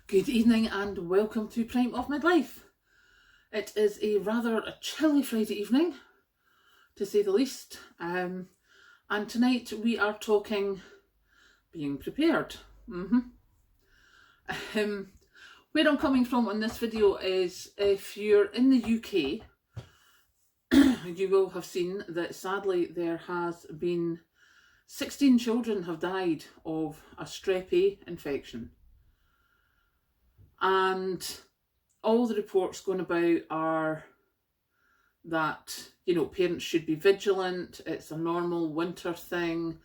Good evening and welcome to Prime of Midlife. It is a rather chilly Friday evening, to say the least, and tonight we are talking being prepared. Where I'm coming from on this video is if you're in the UK, you will have seen that sadly there has been 16 children have died of a strep A infection. And all the reports going about are that, parents should be vigilant. It's a normal winter thing.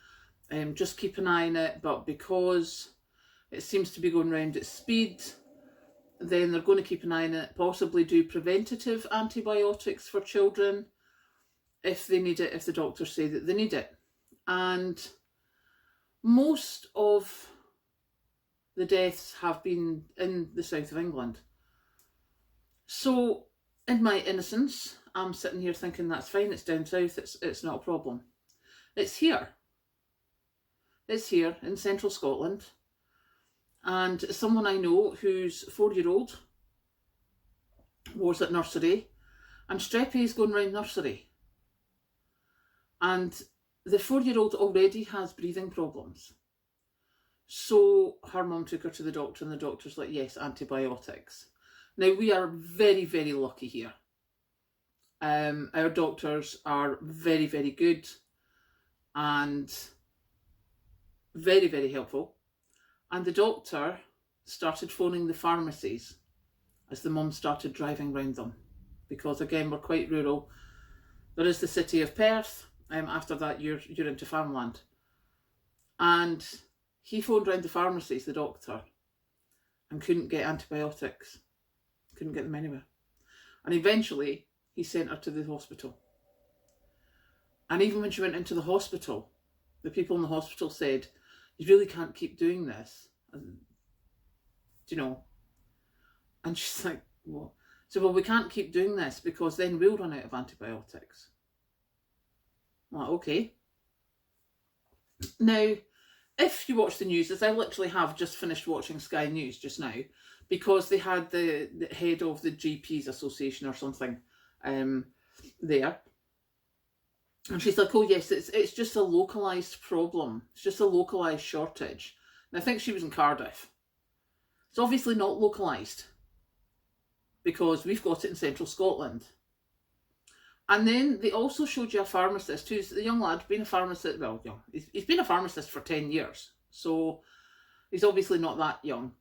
Just keep an eye on it. But because it seems to be going round at speed, then they're going to keep an eye on it, possibly do preventative antibiotics for children if they need it, if the doctors say that they need it. And most of the deaths have been in the south of England. So, in my innocence, I'm sitting here thinking that's fine, it's down south, it's not a problem. It's here. It's here in central Scotland. And someone I know whose 4-year-old was at nursery, and strep A is going round nursery. And the 4-year-old already has breathing problems. So her mum took her to the doctor and the doctor's like, yes, antibiotics. Now, we are very, very lucky here. Our doctors are very, very good and very, very helpful. And the doctor started phoning the pharmacies as the mum started driving round them. Because, again, we're quite rural. There is the city of Perth. After that, you're into farmland. And he phoned round the pharmacies, the doctor, and couldn't get antibiotics. Couldn't get them anywhere. And eventually, he sent her to the hospital. And even when she went into the hospital, the people in the hospital said, you really can't keep doing this. And, and she's like, what? So, well, we can't keep doing this because then we'll run out of antibiotics. I'm like, okay. Now, if you watch the news, as I literally have just finished watching Sky News just now, because they had the head of the GPs Association or something there. And she's like, oh yes, it's just a localised problem. It's just a localised shortage. And I think she was in Cardiff. It's obviously not localised because we've got it in central Scotland. And then they also showed you a pharmacist who's a young lad, been a pharmacist, well, young. He's been a pharmacist for 10 years. So he's obviously not that young.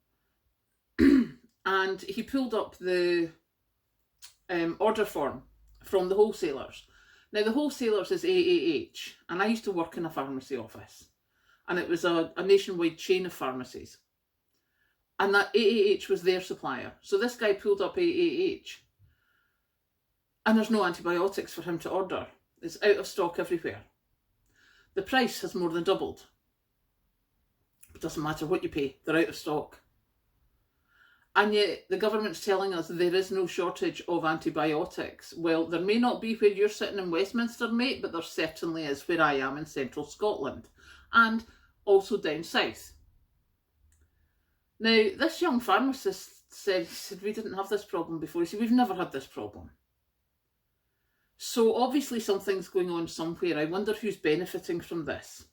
And he pulled up the order form from the wholesalers. Now, the wholesalers is AAH. And I used to work in a pharmacy office. And it was a nationwide chain of pharmacies. And that AAH was their supplier. So this guy pulled up AAH. And there's no antibiotics for him to order. It's out of stock everywhere. The price has more than doubled. It doesn't matter what you pay, they're out of stock. And yet the government's telling us there is no shortage of antibiotics. Well, there may not be where you're sitting in Westminster, mate, but there certainly is where I am in central Scotland. And also down south. Now, this young pharmacist said, we didn't have this problem before. He said, we've never had this problem. So obviously something's going on somewhere. I wonder who's benefiting from this.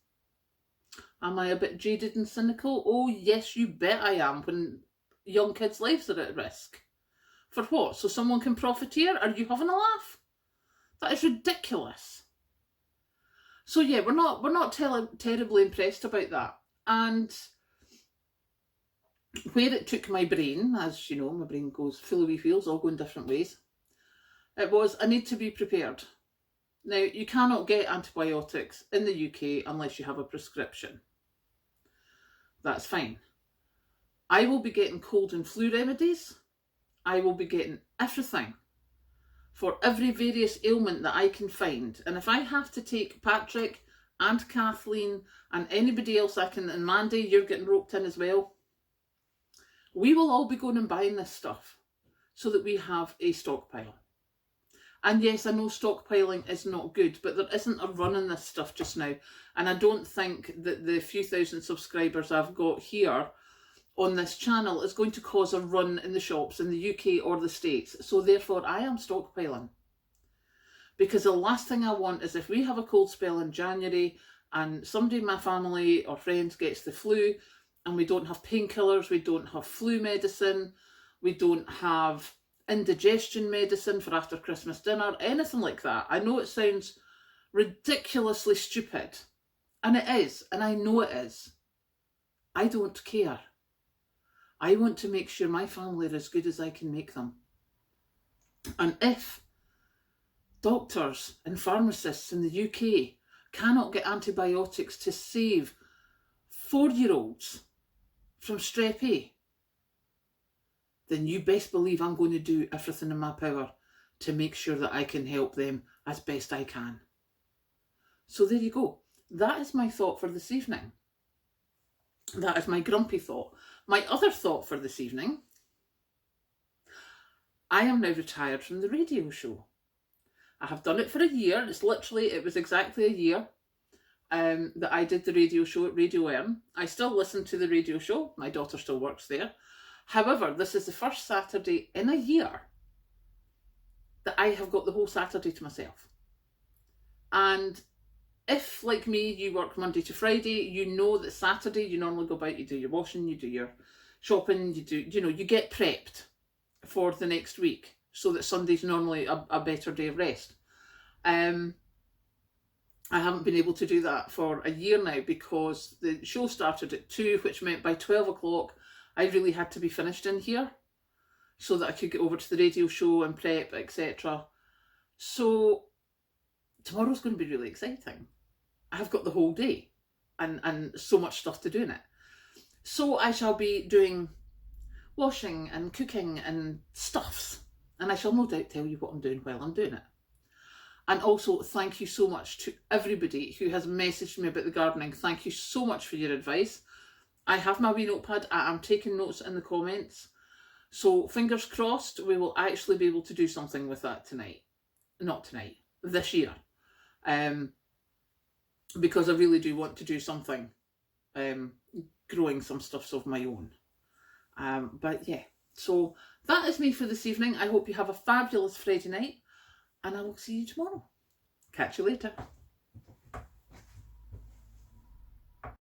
Am I a bit jaded and cynical? Oh yes, you bet I am, when young kids' lives are at risk. For what? So someone can profiteer? Are you having a laugh? That is ridiculous. So yeah, we're not terribly impressed about that. And where it took my brain, as you know, my brain goes full of wee wheels, all going different ways. It was, I need to be prepared. Now, you cannot get antibiotics in the UK unless you have a prescription. That's fine. I will be getting cold and flu remedies. I will be getting everything for every various ailment that I can find. And if I have to take Patrick and Kathleen and anybody else I can, and Mandy, you're getting roped in as well, we will all be going and buying this stuff so that we have a stockpile. And yes, I know stockpiling is not good, but there isn't a run on this stuff just now. And I don't think that the few thousand subscribers I've got here on this channel is going to cause a run in the shops in the UK or the States. So therefore I am stockpiling. Because the last thing I want is if we have a cold spell in January and somebody in my family or friends gets the flu and we don't have painkillers, we don't have flu medicine, we don't have indigestion medicine for after Christmas dinner, anything like that. I know it sounds ridiculously stupid, and it is, and I know it is. I don't care. I want to make sure my family are as good as I can make them. And if doctors and pharmacists in the UK cannot get antibiotics to save 4-year-olds from strep A, then you best believe I'm going to do everything in my power to make sure that I can help them as best I can. So there you go. That is my thought for this evening. That is my grumpy thought. My other thought for this evening: I am now retired from the radio show. I have done it for a year. It was exactly a year that I did the radio show at Radio Earn. I still listen to the radio show. My daughter still works there. However, this is the first Saturday in a year that I have got the whole Saturday to myself. And if, like me, you work Monday to Friday, you know that Saturday you normally go out, you do your washing, you do your shopping, you get prepped for the next week so that Sunday's normally a better day of rest. I haven't been able to do that for a year now because the show started at 2, which meant by 12 o'clock I really had to be finished in here so that I could get over to the radio show and prep, etc. So tomorrow's going to be really exciting. I've got the whole day and so much stuff to do in it. So I shall be doing washing and cooking and stuffs, and I shall no doubt tell you what I'm doing while I'm doing it. And also, thank you so much to everybody who has messaged me about the gardening. Thank you so much for your advice. I have my wee notepad. I am taking notes in the comments. So fingers crossed we will actually be able to do something with that tonight. Not tonight, this year. Because I really do want to do something, growing some stuffs of my own. But yeah, so that is me for this evening. I hope you have a fabulous Friday night, and I will see you tomorrow. Catch you later.